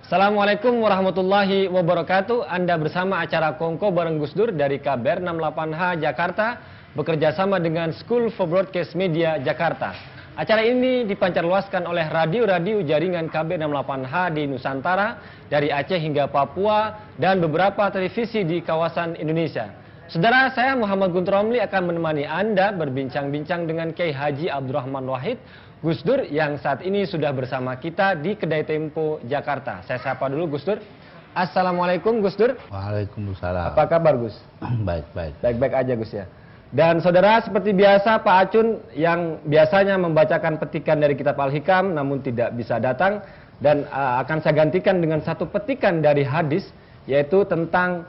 Assalamualaikum warahmatullahi wabarakatuh. Anda bersama acara Kongko bareng Gus Dur dari KBR 68H Jakarta, bekerja sama dengan School for Broadcast Media Jakarta. Acara ini dipancarluaskan oleh radio-radio jaringan KBR 68H di Nusantara, dari Aceh hingga Papua, dan beberapa televisi di kawasan Indonesia. Saudara, saya Muhammad Guntur Romli akan menemani Anda berbincang-bincang dengan Kiai Haji Abdurrahman Wahid Gus Dur yang saat ini sudah bersama kita di Kedai Tempo Jakarta. Saya sapa dulu Gus Dur. Assalamualaikum Gus Dur. Waalaikumsalam. Apa kabar Gus? Baik-baik. Baik-baik aja Gus ya. Dan saudara, seperti biasa Pak Acun yang biasanya membacakan petikan dari kitab Al-Hikam namun tidak bisa datang, dan akan saya gantikan dengan satu petikan dari hadis, yaitu tentang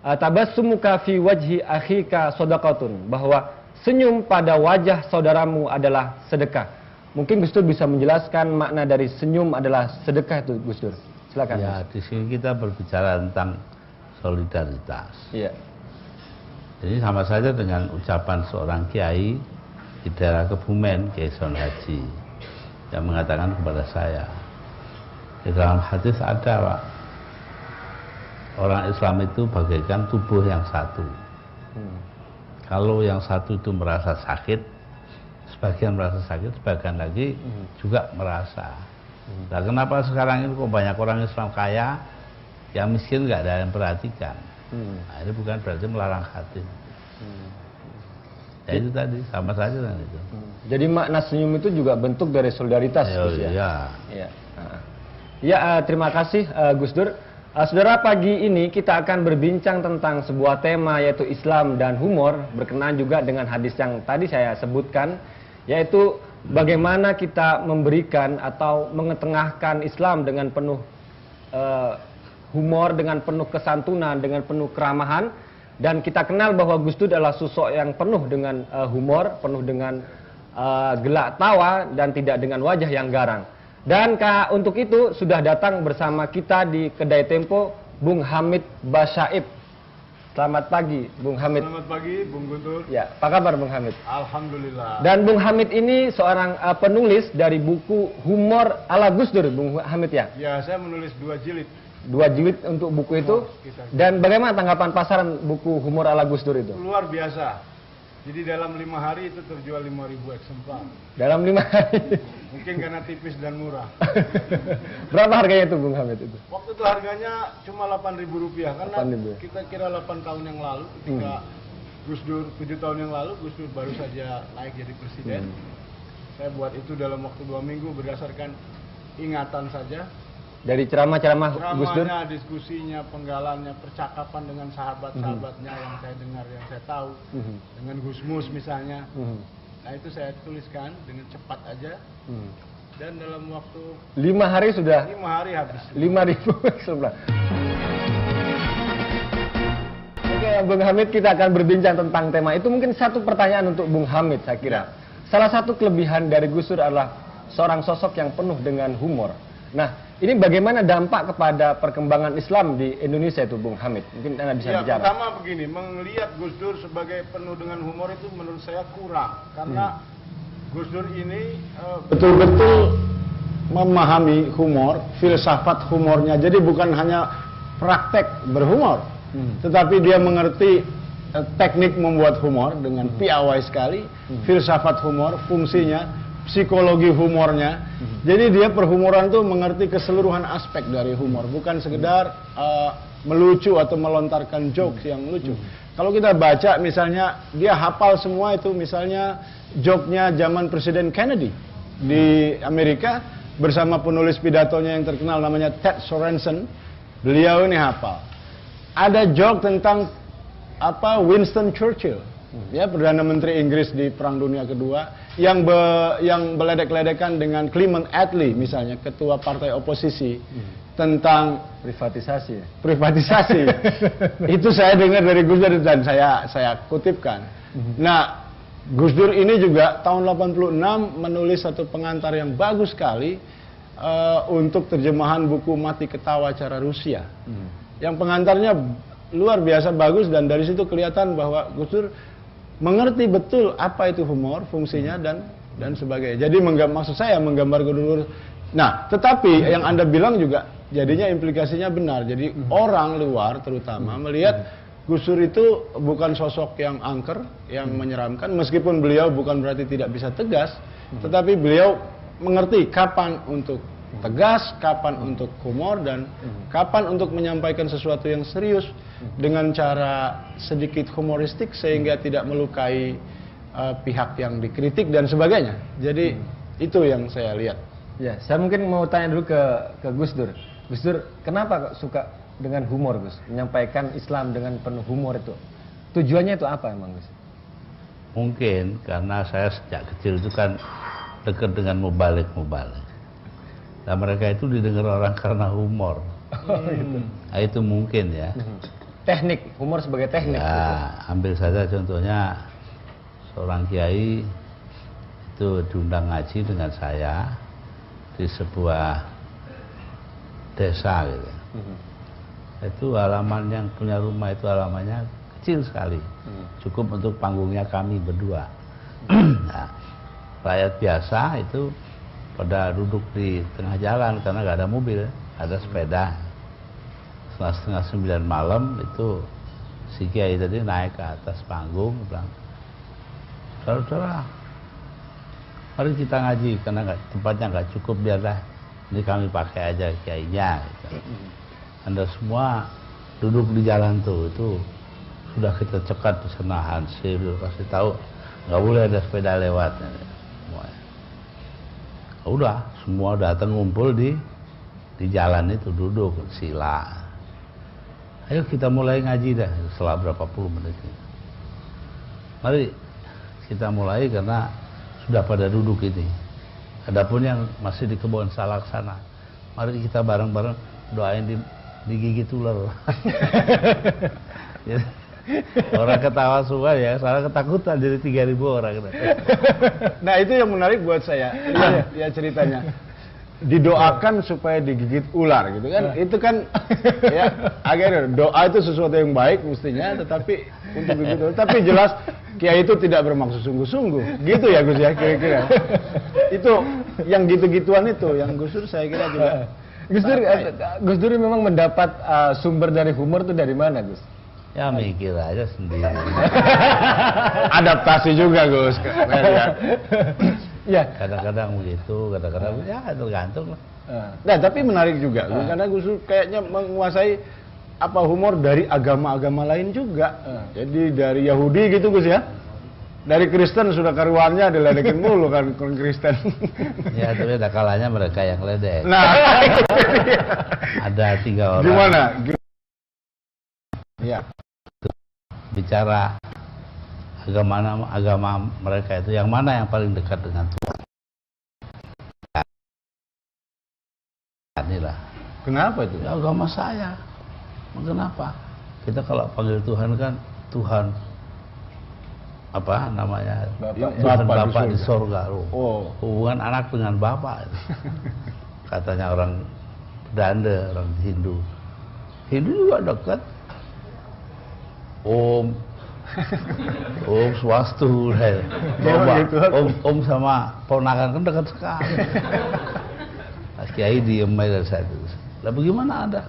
tabassumuka fi wajhi akhika shadaqatun, bahwa senyum pada wajah saudaramu adalah sedekah. Mungkin Gus Dur bisa menjelaskan makna dari senyum adalah sedekah itu, Gus Dur. Silakan. Ya, di sini kita berbicara tentang solidaritas. Iya. Jadi sama saja dengan ucapan seorang kiai di daerah Kebumen, Kiai Son Haji, yang mengatakan kepada saya, di dalam hadis ada, Pak, orang Islam itu bagaikan tubuh yang satu. Kalau yang satu itu merasa sakit, sebagian merasa sakit, sebagian lagi juga merasa. Nah, kenapa sekarang ini kok banyak orang Islam kaya, yang miskin nggak ada yang perhatikan? Nah, ini bukan berarti melarang hati. Ya itu tadi, sama saja dengan itu. Jadi makna senyum itu juga bentuk dari solidaritas, Gus ya? Iya. Iya. Ya, terima kasih Gus Dur. Saudara, pagi ini kita akan berbincang tentang sebuah tema, yaitu Islam dan humor, berkenaan juga dengan hadis yang tadi saya sebutkan, yaitu bagaimana kita memberikan atau mengetengahkan Islam dengan penuh humor, dengan penuh kesantunan, dengan penuh keramahan. Dan kita kenal bahwa Gus Dur adalah sosok yang penuh dengan humor, penuh dengan gelak tawa, dan tidak dengan wajah yang garang. Dan untuk itu sudah datang bersama kita di Kedai Tempo Bung Hamid Basyaib. Selamat pagi Bung Hamid. Selamat pagi Bung Guntur. Ya, apa kabar Bung Hamid? Alhamdulillah. Dan Bung Hamid ini seorang penulis dari buku Humor ala Gus Dur, Bung Hamid ya? Ya, saya menulis 2 jilid. 2 jilid untuk buku itu. Dan bagaimana tanggapan pasaran buku Humor ala Gus Dur itu? Luar biasa. Jadi dalam 5 hari itu terjual 5.000 eksemplar. Dalam 5 hari? Mungkin karena tipis dan murah. Berapa harganya itu Bung Hamid itu? Waktu itu harganya cuma Rp8.000, karena 8.000. kita kira 8 tahun yang lalu, ketika Gus Dur 7 tahun yang lalu, Gus Dur baru saja naik jadi presiden. Saya buat itu dalam waktu 2 minggu berdasarkan ingatan saja. Dari ceramah-ceramah Gus Dur? Ceramahnya, diskusinya, penggalannya, percakapan dengan sahabat-sahabatnya yang saya dengar, yang saya tahu, dengan Gus Mus misalnya. Nah, itu saya tuliskan dengan cepat aja. Dan dalam waktu 5 hari sudah? 5 hari habis. 5.000 eksemplar. Oke, Bung Hamid, kita akan berbincang tentang tema itu. Mungkin satu pertanyaan untuk Bung Hamid, saya kira. Salah satu kelebihan dari Gus Dur adalah seorang sosok yang penuh dengan humor. Nah, ini bagaimana dampak kepada perkembangan Islam di Indonesia itu, Bung Hamid? Mungkin Anda bisa bicara. Pertama begini, melihat Gus Dur sebagai penuh dengan humor itu menurut saya kurang. Karena Gus Dur ini betul-betul memahami humor, filsafat humornya. Jadi bukan hanya praktek berhumor, tetapi dia mengerti teknik membuat humor dengan piawai sekali, filsafat humor, fungsinya, psikologi humornya. Jadi dia perhumoran itu mengerti keseluruhan aspek dari humor, bukan sekedar melucu atau melontarkan jokes yang lucu. Kalau kita baca misalnya, dia hafal semua itu, misalnya joke-nya zaman Presiden Kennedy di Amerika bersama penulis pidatonya yang terkenal namanya Ted Sorensen. Beliau ini hafal. Ada joke tentang Winston Churchill, ya, Perdana Menteri Inggris di Perang Dunia Kedua, yang beledek-ledekan dengan Clement Attlee misalnya, ketua partai oposisi, tentang privatisasi. Itu saya dengar dari Gus Dur dan saya kutipkan. Nah, Gus Dur ini juga tahun 86 menulis satu pengantar yang bagus sekali untuk terjemahan buku Mati Ketawa Cara Rusia. Yang pengantarnya luar biasa bagus, dan dari situ kelihatan bahwa Gus Dur mengerti betul apa itu humor, fungsinya dan sebagainya. Jadi maksud saya menggambar Gus Dur. Nah, tetapi yang Anda bilang juga jadinya implikasinya benar. Jadi orang luar terutama melihat Gus Dur itu bukan sosok yang angker, yang menyeramkan, meskipun beliau bukan berarti tidak bisa tegas, tetapi beliau mengerti kapan untuk tegas, kapan untuk humor, dan kapan untuk menyampaikan sesuatu yang serius dengan cara sedikit humoristik sehingga tidak melukai pihak yang dikritik dan sebagainya. Jadi itu yang saya lihat. Ya, saya mungkin mau tanya dulu ke Gus Dur. Gus Dur, kenapa kok suka dengan humor, Gus? Menyampaikan Islam dengan penuh humor itu. Tujuannya itu apa emang, Gus? Mungkin karena saya sejak kecil itu kan dekat dengan mubalik. Nah, mereka itu didengar orang karena humor. Nah, itu mungkin ya. Teknik, humor sebagai teknik. Ya, ambil saja contohnya seorang kiai itu diundang ngaji dengan saya di sebuah desa gitu. Itu halaman yang punya rumah itu halamannya kecil sekali, cukup untuk panggungnya kami berdua. Nah, rakyat biasa itu pada duduk di tengah jalan karena nggak ada mobil, ada sepeda. Setengah 9 malam itu si kiai tadi naik ke atas panggung, bilang, saudara, mari kita ngaji karena tempatnya nggak cukup, biarlah ini kami pakai aja kiainya. Gitu. Anda semua duduk di jalan tuh, itu sudah kita cekat di sana, hansip, kasih tahu nggak boleh ada sepeda lewat. Udah, semua datang ngumpul di jalan itu, duduk sila. Ayo kita mulai ngaji dah setelah berapa puluh menit. Mari kita mulai karena sudah pada duduk ini. Adapun yang masih di kebun salak sana, mari kita bareng-bareng doain digigit ular. Orang ketawa semua ya, salah ketakutan jadi 3.000 orang. Nah, itu yang menarik buat saya. Ya ceritanya. Didoakan supaya digigit ular gitu kan. Itu kan ya akhirnya doa itu sesuatu yang baik mestinya, tetapi untuk begitu. Tapi jelas kiai itu tidak bermaksud sungguh-sungguh. Gitu ya Gus ya kira-kira. Itu yang gitu-gituan itu yang Gus Dur saya kira juga. Gus Dur memang mendapat sumber dari humor itu dari mana, Gus? Ya mikir aja sendiri. Adaptasi juga Gus. Ya, kadang-kadang begitu, kadang-kadang ya tergantung lah. Nah, tapi menarik juga karena Gus Dur kayaknya menguasai humor dari agama-agama lain juga. Jadi dari Yahudi gitu Gus ya. Dari Kristen sudah karuannya diledekin mulu kan Kristen. Ya, tapi ada kalanya mereka yang ledek. Nah, ada 3 orang. Gimana? Ya. Bicara agama mereka itu yang mana yang paling dekat dengan Tuhan. Inilah. Kenapa itu? Ya, agama saya. Kenapa? Kita kalau panggil Tuhan kan Tuhan apa namanya? Tuhan Bapak di sorga. Hubungan anak dengan Bapak. Katanya orang Belanda, orang Hindu. Hindu juga dekat. Om Swastu, Om sama ponakan kan dekat sekali. Kiai diem aja dari saya. Lah bagaimana Anda?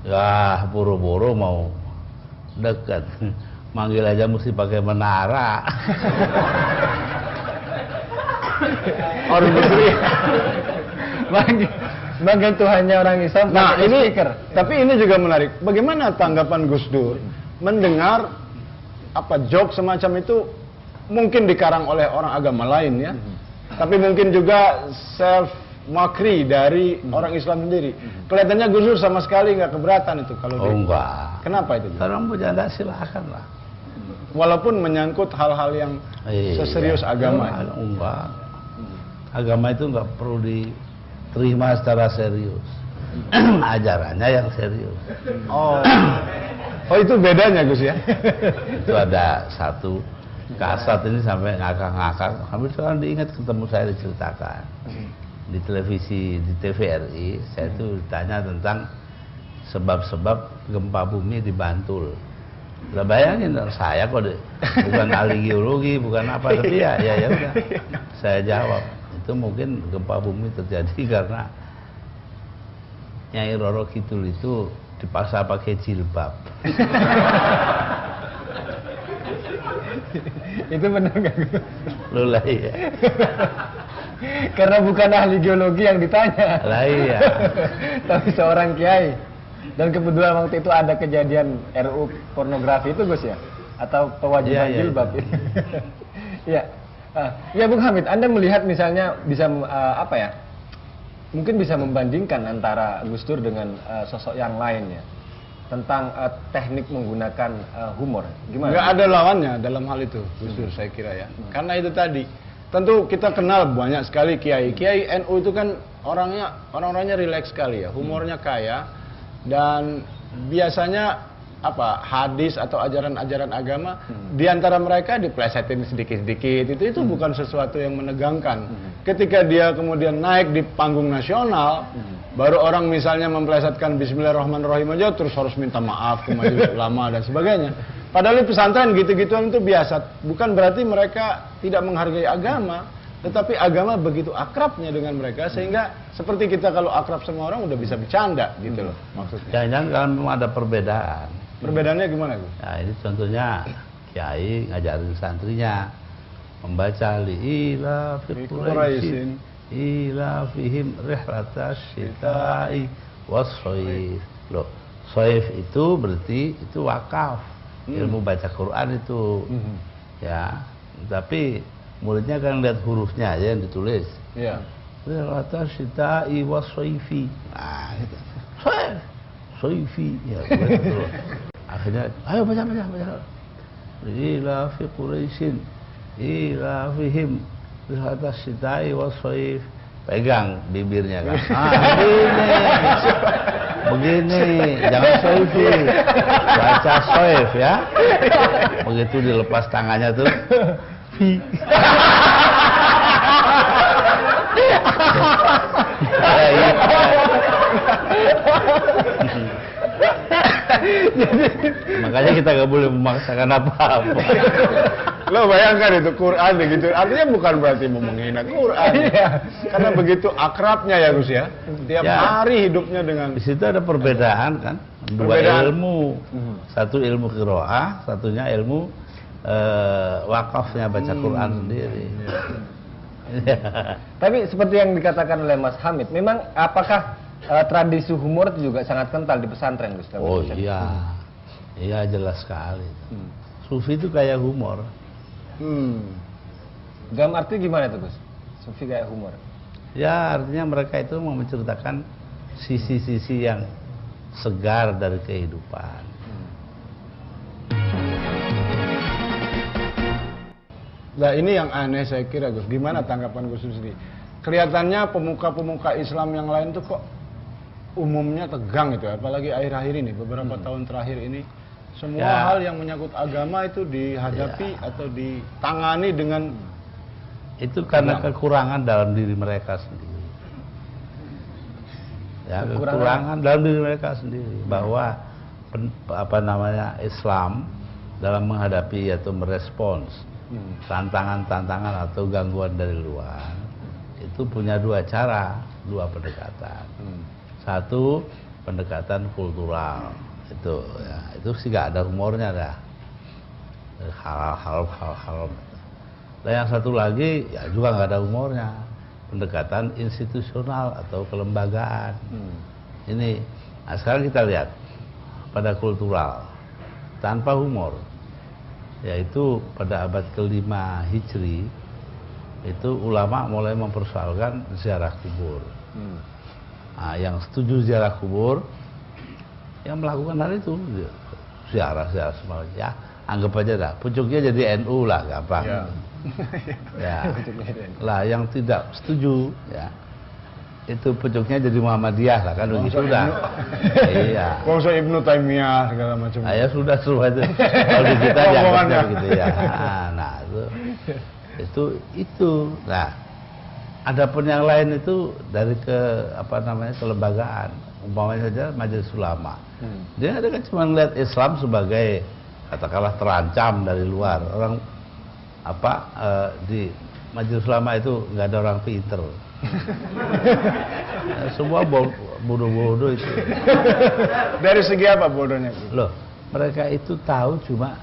Ya boro-boro mau dekat, manggil aja mesti pakai menara. Orang betul. Manggil Tuhannya orang Islam. Nah ini, tapi ini juga menarik. Bagaimana tanggapan Gus Dur mendengar joke semacam itu mungkin dikarang oleh orang agama lain ya, tapi mungkin juga self mockery dari orang Islam sendiri. Kelihatannya Gus Dur sama sekali nggak keberatan itu kalau enggak. Kenapa itu? Orang bercanda silakan lah. Walaupun menyangkut hal-hal yang seserius agama. Enggak. Agama itu nggak perlu diterima secara serius. Ajarannya yang serius. Oh itu bedanya Gus ya? Itu ada satu kasat ini sampai ngakak-ngakak. Hampir sekarang diingat ketemu saya diceritakan di televisi, di TVRI. Saya itu ditanya tentang sebab-sebab gempa bumi di Bantul. Lah bayangin saya kok bukan ahli geologi, bukan apa, tapi ya udah. Saya jawab itu mungkin gempa bumi terjadi karena Nyai Roro Kidul itu dipaksa pakai jilbab. Itu benar nggak? Loh lah iya. Karena bukan ahli geologi yang ditanya. Lah iya. Tapi seorang kiai. Dan kebetulan waktu itu ada kejadian RUU pornografi itu Gus ya? Atau kewajiban Iya, jilbab itu? Iya. Ya Bung Hamid, Anda melihat misalnya bisa apa ya? Mungkin bisa membandingkan antara Gus Dur dengan sosok yang lainnya tentang teknik menggunakan humor. Gimana? Nggak ada lawannya dalam hal itu, Gus Dur saya kira ya. Karena itu tadi, tentu kita kenal banyak sekali kiai. Kiai NU itu kan orang-orangnya rileks sekali ya, humornya kaya dan biasanya hadis atau ajaran-ajaran agama di antara mereka diplesetin sedikit-sedikit. Itu bukan sesuatu yang menegangkan. Ketika dia kemudian naik di panggung nasional, baru orang misalnya memplesetkan Bismillahirrahmanirrahim aja terus harus minta maaf ke majelis ulama dan sebagainya. Padahal di pesantren gitu-gituan itu biasa. Bukan berarti mereka tidak menghargai agama, tetapi agama begitu akrabnya dengan mereka sehingga seperti kita kalau akrab sama orang udah bisa bercanda gitu loh maksudnya. Jangan-jangan kalau memang ada perbedaan. Perbedaannya gimana Gus? Nah ini contohnya kiai ngajarin santrinya membaca li'ila fi Quraisyin ila fihim rihlatas syita'i was-shaif. Loh, shaif itu berarti itu wakaf. Ilmu baca Quran itu. Ya, tapi muridnya kan lihat hurufnya aja yang ditulis. Iya. Rihlatas syita'i was-shaifi. Nah, gitu. Shaif, shaifi. Ya, betul. Akhirnya, ayo baca. Ila fi Quraisyin ila fihim rihlatas syita'i was-shaif. Pegang bibirnya kan. Begini, jangan shaifi. Baca shaif ya. Begitu dilepas tangannya tuh. Fi. Makanya kita nggak boleh memaksakan apa-apa. Lo bayangkan itu Quran gitu. Artinya bukan berarti mau menghina Quran. Karena begitu akrabnya ya Gus ya. Tiap hari hidupnya dengan. Di situ ada perbedaan kan. Dua ilmu. Satu ilmu qiraah, satunya ilmu wakafnya baca Quran sendiri. Tapi seperti yang dikatakan oleh Mas Hamid, memang apakah tradisi humor itu juga sangat kental di pesantren Gus? Oh iya. Iya jelas sekali. Sufi itu kayak humor. Dalam arti gimana tuh Gus? Sufi kayak humor? Ya artinya mereka itu mau menceritakan sisi-sisi yang segar dari kehidupan. Nah ini yang aneh saya kira Gus. Gimana tanggapan Gus sendiri? Kelihatannya pemuka-pemuka Islam yang lain tuh kok umumnya tegang itu, apalagi akhir-akhir ini, beberapa tahun terakhir ini. Semua hal yang menyangkut agama itu dihadapi atau ditangani dengan itu karena kekurangan dalam diri mereka sendiri. Ya, kekurangan dalam diri mereka sendiri bahwa Islam dalam menghadapi atau merespons tantangan-tantangan atau gangguan dari luar itu punya dua cara, dua pendekatan. Satu pendekatan kultural. Itu sih gak ada humornya dah, hal-hal. Dan yang satu lagi ya juga nggak ada humornya, pendekatan institusional atau kelembagaan. Ini, nah sekarang kita lihat pada kultural tanpa humor, yaitu pada abad ke-5 Hijri itu ulama mulai mempersoalkan ziarah kubur. Nah, yang setuju ziarah kubur yang melakukan hal itu ziarah semuanya ya anggap aja dah pucuknya jadi NU lah gampang ya lah yang tidak setuju ya itu pucuknya jadi Muhammadiyah lah kan begitu dah iya Bangsa Ibnu Taimiyah segala macam ya sudah semua itu kalau di kita dianggapnya begitu ya nah itu nah adapun yang lain itu dari kelembagaan umpamanya saja majelis ulama. Dia ada kan cuma melihat Islam sebagai katakanlah terancam dari luar. Orang di majelis ulama itu nggak ada orang pinter. Semua bodoh-bodoh itu. Dari segi apa bodohnya? Loh, mereka itu tahu cuma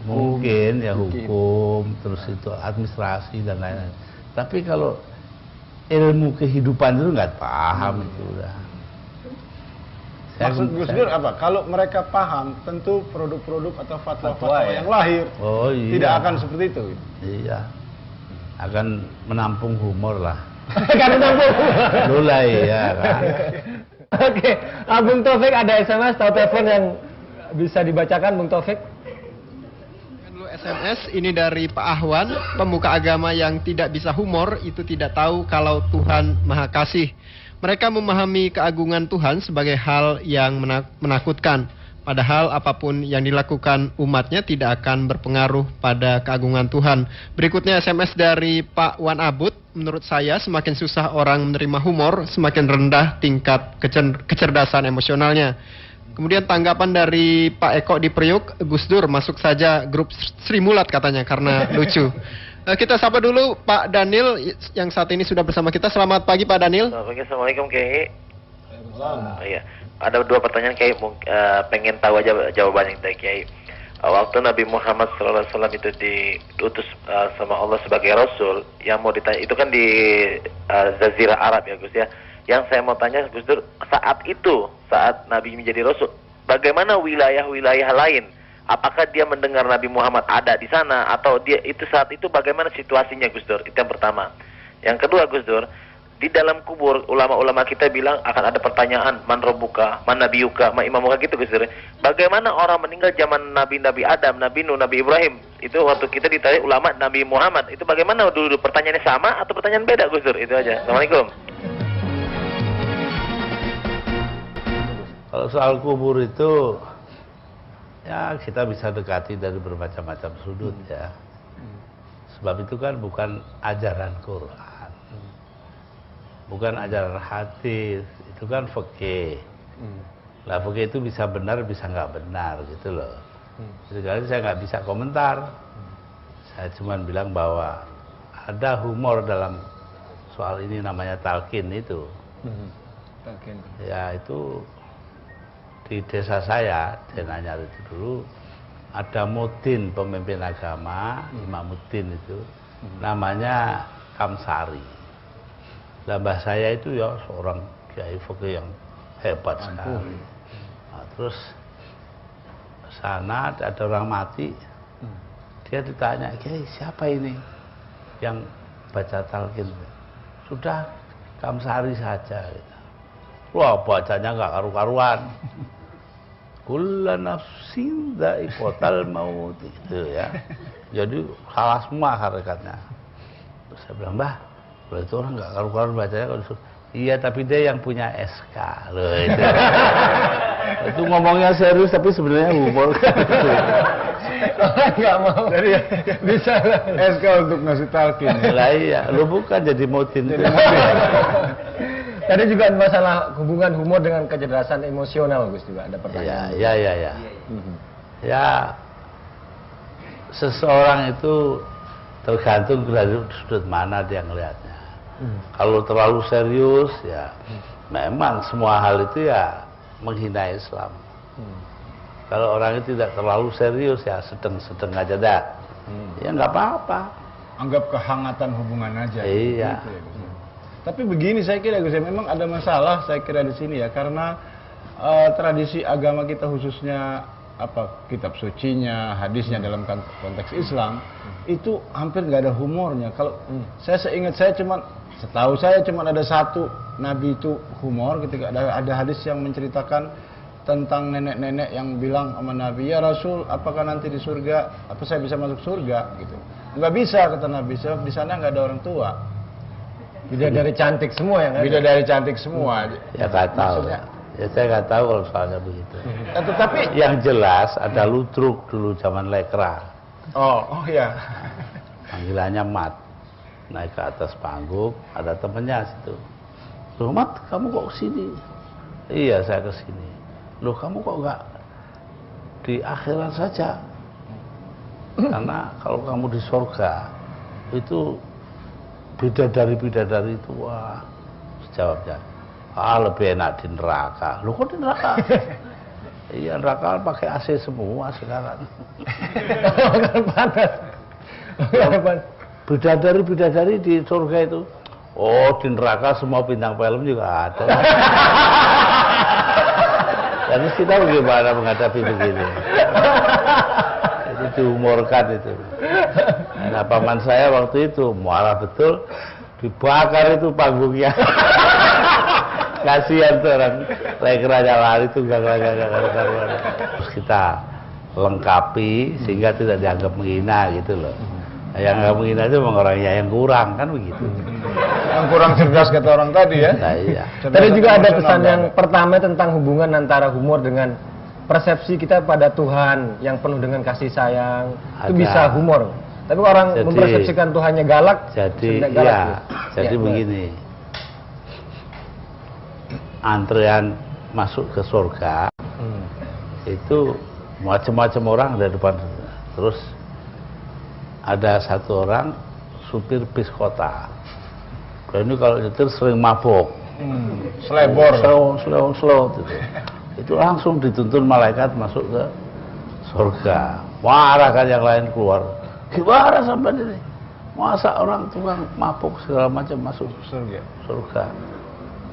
mungkin ya hukum, terus itu administrasi dan lain-lain. Tapi kalau ilmu kehidupan itu nggak paham itu udah. Maksud Gus Dur apa? Kalau mereka paham, tentu produk-produk atau fatwa-fatwa yang lahir tidak akan seperti itu. Iya, akan menampung humor lah. Akan menampung humor. Mulai ya kan. Oke, Bung Taufik ada SMS atau telepon yang bisa dibacakan, Bung Taufik? Dulu SMS ini dari Pak Ahwan, pemuka agama yang tidak bisa humor itu tidak tahu kalau Tuhan Maha Kasih. Mereka memahami keagungan Tuhan sebagai hal yang menakutkan. Padahal apapun yang dilakukan umatnya tidak akan berpengaruh pada keagungan Tuhan. Berikutnya SMS dari Pak Wan Abud. Menurut saya semakin susah orang menerima humor, semakin rendah tingkat kecerdasan emosionalnya. Kemudian tanggapan dari Pak Eko di Priuk, Gus Dur masuk saja grup Sri Mulat katanya karena lucu. Kita sapa dulu Pak Daniel yang saat ini sudah bersama kita. Selamat pagi Pak Daniel. Selamat pagi, Assalamualaikum Kiai. Iya, ada 2 pertanyaan Kiai, pengen tahu aja jawabannya Kiai. Waktu Nabi Muhammad SAW itu diutus sama Allah sebagai Rasul, yang mau ditanya itu kan di Jazirah Arab ya Gus ya. Yang saya mau tanya Gus Dur, saat Nabi menjadi Rasul, bagaimana wilayah-wilayah lain? Apakah dia mendengar Nabi Muhammad ada di sana atau dia itu saat itu bagaimana situasinya Gus Dur? Itu yang pertama. Yang kedua Gus Dur, di dalam kubur ulama-ulama kita bilang akan ada pertanyaan man rabbuka, man nabiyuka, man imamuka gitu Gus Dur. Bagaimana orang meninggal zaman Nabi Adam, Nabi Nuh, Nabi Ibrahim? Itu waktu kita ditarik ulama Nabi Muhammad. Itu bagaimana dulu pertanyaannya sama atau pertanyaan beda Gus Dur? Itu aja. Assalamualaikum. Kalau soal kubur itu ya kita bisa dekati dari bermacam-macam sudut ya. Sebab itu kan bukan ajaran Quran, bukan ajaran hadis, itu kan fikih. Lah fikih itu bisa benar bisa nggak benar gitu loh. Jadi saya nggak bisa komentar. Saya cuma bilang bahwa ada humor dalam soal ini, namanya talqin itu. Ya itu di desa saya, Denanyar itu dulu ada mudin pemimpin agama, Imam Mudin itu, namanya Kamsari. Dan mbah saya itu ya seorang kiai fikih yang hebat sekali. Nah, terus sana ada orang mati, dia ditanya, Kiai siapa ini yang baca talqin? Sudah Kamsari saja. Gitu. Wah bacanya nggak karu-karuan. Kullu nafsin dha'iqatul maut itu ya. Jadi salah semua hakikatnya. Terus saya bilang, "Mbah, kalau itu orang nggak karu-karuan bacanya kalau disuruh." Iya, tapi dia yang punya SK loh itu. Itu ngomongnya serius tapi sebenarnya humor. Nggak mau. Jadi Bisa. SK untuk ngasih talqin. Lah iya, lu bukan jadi mudin. Tadi juga masalah hubungan humor dengan kecerdasan emosional, Gus, juga ada pertanyaan. Ya. Ya, seseorang itu tergantung dari sudut mana dia ngelihatnya. Kalau terlalu serius, ya memang semua hal itu ya menghina Islam. Kalau orang itu tidak terlalu serius, ya sedang-sedang aja dah. Ya nggak apa-apa. Anggap kehangatan hubungan aja. Iya. Gitu ya, Gus. Tapi begini saya kira Gus, memang ada masalah saya kira di sini ya, karena tradisi agama kita khususnya kitab sucinya, hadisnya dalam konteks Islam itu hampir nggak ada humornya. Kalau saya seingat setahu saya cuma ada satu nabi itu humor ketika ada hadis yang menceritakan tentang nenek-nenek yang bilang sama Nabi, ya Rasul, apakah nanti di surga, apa saya bisa masuk surga gitu. Nggak bisa kata Nabi, sebab di sana nggak ada orang tua. Bidadari cantik semua ya kan? Bidadari cantik semua. Ya nggak tahu. Ya saya nggak tahu kalau soalnya begitu. Tetapi yang jelas ada ludruk dulu zaman lekra. Oh ya. Panggilannya Mat. Naik ke atas panggung, ada temennya situ. Loh Mat, kamu kok kesini? Iya saya kesini. Loh kamu kok nggak di akhirat saja? Karena kalau kamu di surga itu bidadari itu wah, jawabnya lebih enak di neraka. Lu kok di neraka? Iya, neraka pakai AC semua sekarang. Panas. Bidadari di surga itu. Oh, di neraka semua bintang film juga ada. Jadi kita bagaimana menghadapi begini? Itu dihumorkan itu. Nah, paman saya waktu itu marah betul, dibakar itu panggungnya. Kasihan tuh orang lekeranya lari tuh gak. Terus kita lengkapi sehingga tidak dianggap menghina gitu loh. Yang nggak menghina itu memang orangnya yang kurang kan begitu. Yang kurang cerdas kata orang tadi ya. Nah, iya. Tadi juga ada pesan yang pertama tentang hubungan antara humor dengan persepsi kita pada Tuhan yang penuh dengan kasih sayang. Itu bisa humor. Tapi orang mempersepsikan Tuhannya galak. Jadi galak, jadi begini. Antrean masuk ke surga itu macam-macam orang dari depan. Terus ada satu orang supir bis kota. Ini kalau nyetir sering mabok, selebor, slow gitu. Itu langsung dituntun malaikat masuk ke surga. Marah kan yang lain keluar. Gimana sampai ini? Masa orang tukang mabok segala macam masuk surga?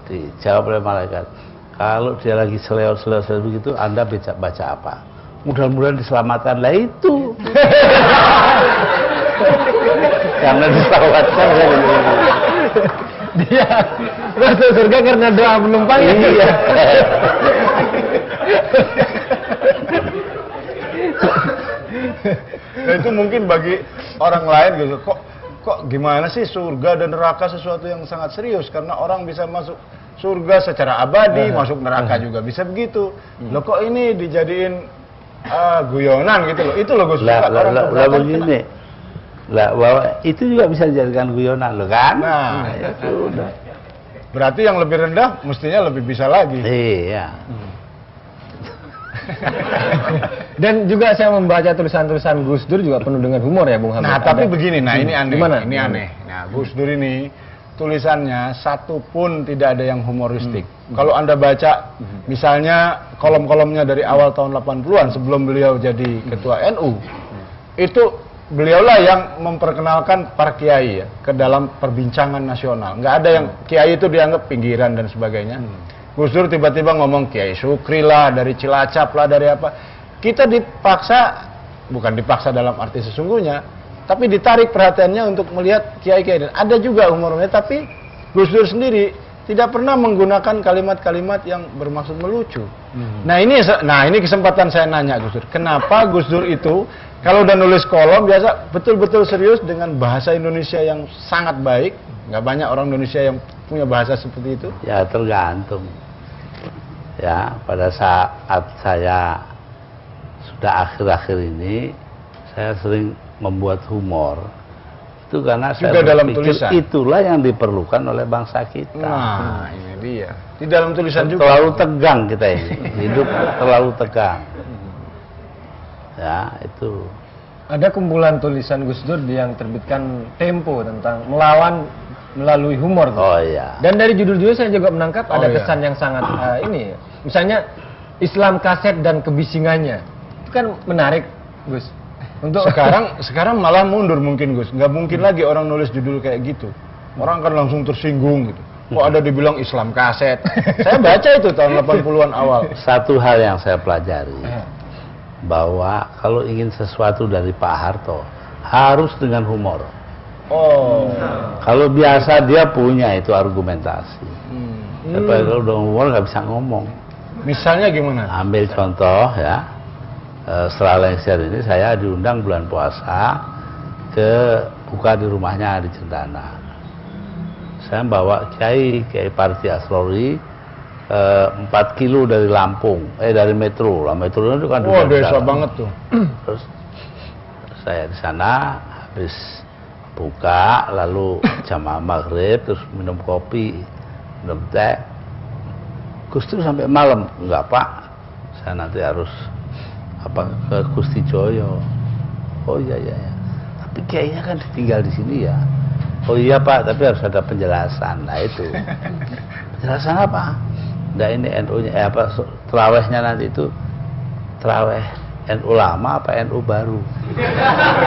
Dijawab oleh malaikat, kalau dia lagi seleo begitu, Anda baca apa? Mudah-mudahan diselamatkan. Lah itu. Karena diselamatkan. Dia masuk surga karena doa penumpang. Iya. Nah, itu mungkin bagi orang lain gitu. Kok gimana sih surga dan neraka sesuatu yang sangat serius, karena orang bisa masuk surga secara abadi, masuk neraka juga bisa begitu. Loh kok ini dijadiin guyonan gitu loh. Itu loh Gus. Lah begini. Lah bahwa itu juga bisa dijadikan guyonan loh kan? Nah, ya sudah. Berarti yang lebih rendah mestinya lebih bisa lagi. Iya. Dan juga saya membaca tulisan-tulisan Gus Dur juga penuh dengan humor ya Bung Hamid. Nah, tapi begini, ini aneh. Gimana? Ini aneh. Nah, Gus Dur ini tulisannya satu pun tidak ada yang humoristik. Kalau Anda baca misalnya kolom-kolomnya dari awal tahun 80-an sebelum beliau jadi ketua NU, itu beliaulah yang memperkenalkan para kiai ya ke dalam perbincangan nasional. Nggak ada yang kiai itu dianggap pinggiran dan sebagainya. Gus Dur tiba-tiba ngomong Kiai Sukri lah, dari Cilacap lah, dari apa. Kita dipaksa, bukan dipaksa dalam arti sesungguhnya, tapi ditarik perhatiannya untuk melihat kiai-kiai. Dan ada juga humornya, tapi Gus Dur sendiri tidak pernah menggunakan kalimat-kalimat yang bermaksud melucu. Nah ini kesempatan saya nanya Gus Dur, kenapa Gus Dur itu kalau udah nulis kolom biasa betul-betul serius dengan bahasa Indonesia yang sangat baik? Nggak banyak orang Indonesia yang punya bahasa seperti itu. Ya tergantung. Ya pada saat saya sudah akhir-akhir ini saya sering membuat humor. Itu karena juga saya dalam berpikir tulisan. Itulah yang diperlukan oleh bangsa kita. Nah, ini dia. Di dalam tulisan juga. Terlalu tegang kita ini. Hidup terlalu tegang. Ya, itu. Ada kumpulan tulisan Gus Dur yang terbitkan Tempo tentang melawan melalui humor. Oh iya. Dan dari judul-judul saya juga menangkap ada iya. kesan yang sangat ini. Misalnya Islam kaset dan kebisingannya. Itu kan menarik, Gus. Untuk sekarang malah mundur mungkin Gus. Nggak mungkin lagi orang nulis judul kayak gitu. Orang kan langsung tersinggung gitu. Kok ada dibilang Islam kaset. Saya baca itu tahun 80-an awal. Satu hal yang saya pelajari bahwa kalau ingin sesuatu dari Pak Harto harus dengan humor. Oh. Kalau biasa dia punya itu argumentasi. Tapi kalau udah humor nggak bisa ngomong. Misalnya gimana? Ambil contoh ya. Setelah lengser ini saya diundang bulan puasa ke buka di rumahnya di Cendana. Saya bawa Kiai Parti Asrori 4 kilo dari Lampung, dari Metro. Metro itu kan desa banget tuh. Terus saya di sana habis buka, lalu jamaah maghrib, terus minum kopi, minum teh. Gus Dur sampai malam, enggak Pak, saya nanti harus ke Gusti Joyo. Oh iya. Tapi kayaknya kan ditinggal di sini ya. Oh iya Pak, tapi harus ada penjelasan. Nah itu Jelasan apa? Nah ini NU-nya, terawihnya nanti itu terawih NU lama apa NU baru?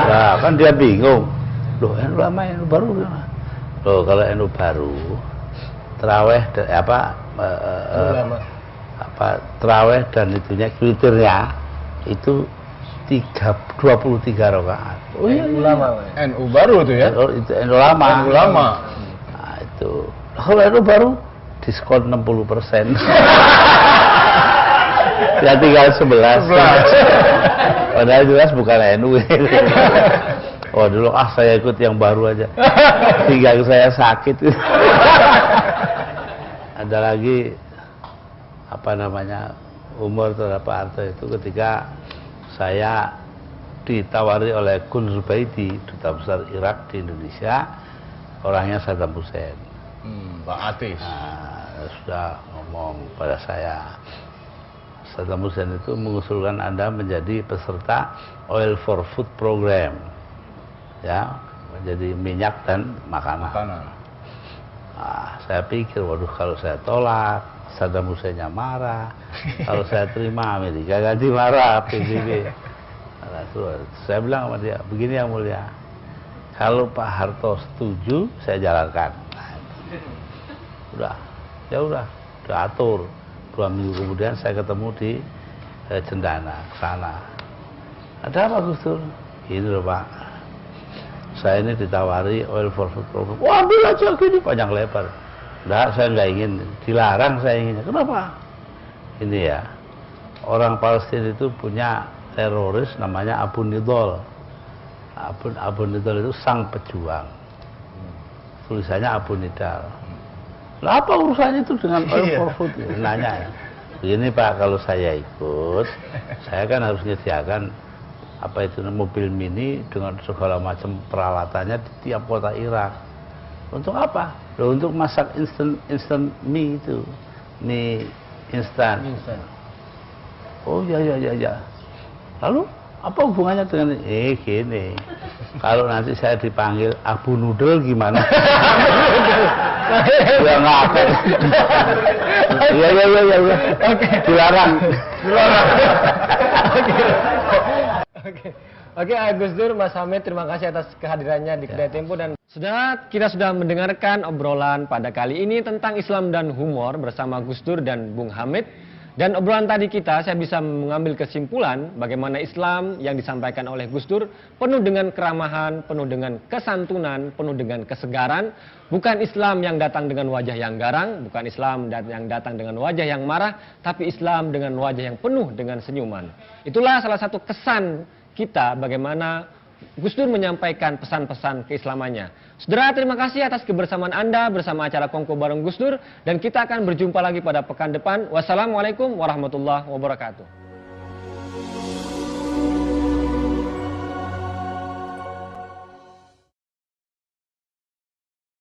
Nah kan dia bingung. Loh NU lama NU baru gimana? Loh kalau NU baru terawih terawih dan itunya kriteria itu 23 rakaat. Oh iya, NU lama. NU baru tuh ya? NU lama. NU lama. Nah itu. Kalau NU baru diskon 60%. Ya tinggal 11. Padahal jelas bukan NU. Oh dulu saya ikut yang baru aja. Tinggal saya sakit. Ada lagi umur terhadap Pak Harto itu ketika saya ditawari oleh Kun Zubaidi, duta besar Irak di Indonesia, orangnya Saddam Hussein. Pak Atis. Nah, sudah ngomong pada saya, Saddam Hussein itu mengusulkan Anda menjadi peserta Oil for Food Program, ya, menjadi minyak dan makanan. Nah, saya pikir, waduh kalau saya tolak, Saddam Husseinnya marah. Kalau saya terima, Amerika ganti marah, PBB. Nah, saya bilang sama dia, begini yang mulia, kalau Pak Harto setuju, saya jalankan. Nah, udah atur. 2 minggu kemudian saya ketemu di Cendana, sana. Ada apa Gus Dur? Ini loh Pak, saya ini ditawari Oil for Food Program. Wah, ambil aja gini, panjang lebar. Enggak, saya nggak ingin, dilarang saya inginnya. Kenapa? Ini ya, orang Palestina itu punya teroris namanya Abu Nidal. Abu Nidal itu sang pejuang. Tulisannya Abu Nidal. Lah apa urusannya itu dengan Oil for Food? Nanya ya. Begini Pak, kalau saya ikut, saya kan harus menyediakan mobil mini dengan segala macam peralatannya di tiap kota Irak. Untuk apa? Loh, untuk masak instant mie itu, mie instan. Oh ya. Lalu apa hubungannya dengan gini? Kalau nanti saya dipanggil Abu Nudel gimana? Ya ngapain? Iya. Dilarang. Oke, Gus Dur, Mas Hamid, terima kasih atas kehadirannya di Kedai Tempo. Dan kita sudah mendengarkan obrolan pada kali ini tentang Islam dan humor bersama Gus Dur dan Bung Hamid. Dan obrolan tadi saya bisa mengambil kesimpulan bagaimana Islam yang disampaikan oleh Gus Dur penuh dengan keramahan, penuh dengan kesantunan, penuh dengan kesegaran. Bukan Islam yang datang dengan wajah yang garang, bukan Islam yang datang dengan wajah yang marah, tapi Islam dengan wajah yang penuh dengan senyuman. Itulah salah satu kesan kita bagaimana Gus Dur menyampaikan pesan-pesan keislamannya. Saudara, terima kasih atas kebersamaan Anda bersama acara Kongko bareng Gus Dur, dan kita akan berjumpa lagi pada pekan depan. Wassalamualaikum warahmatullahi wabarakatuh.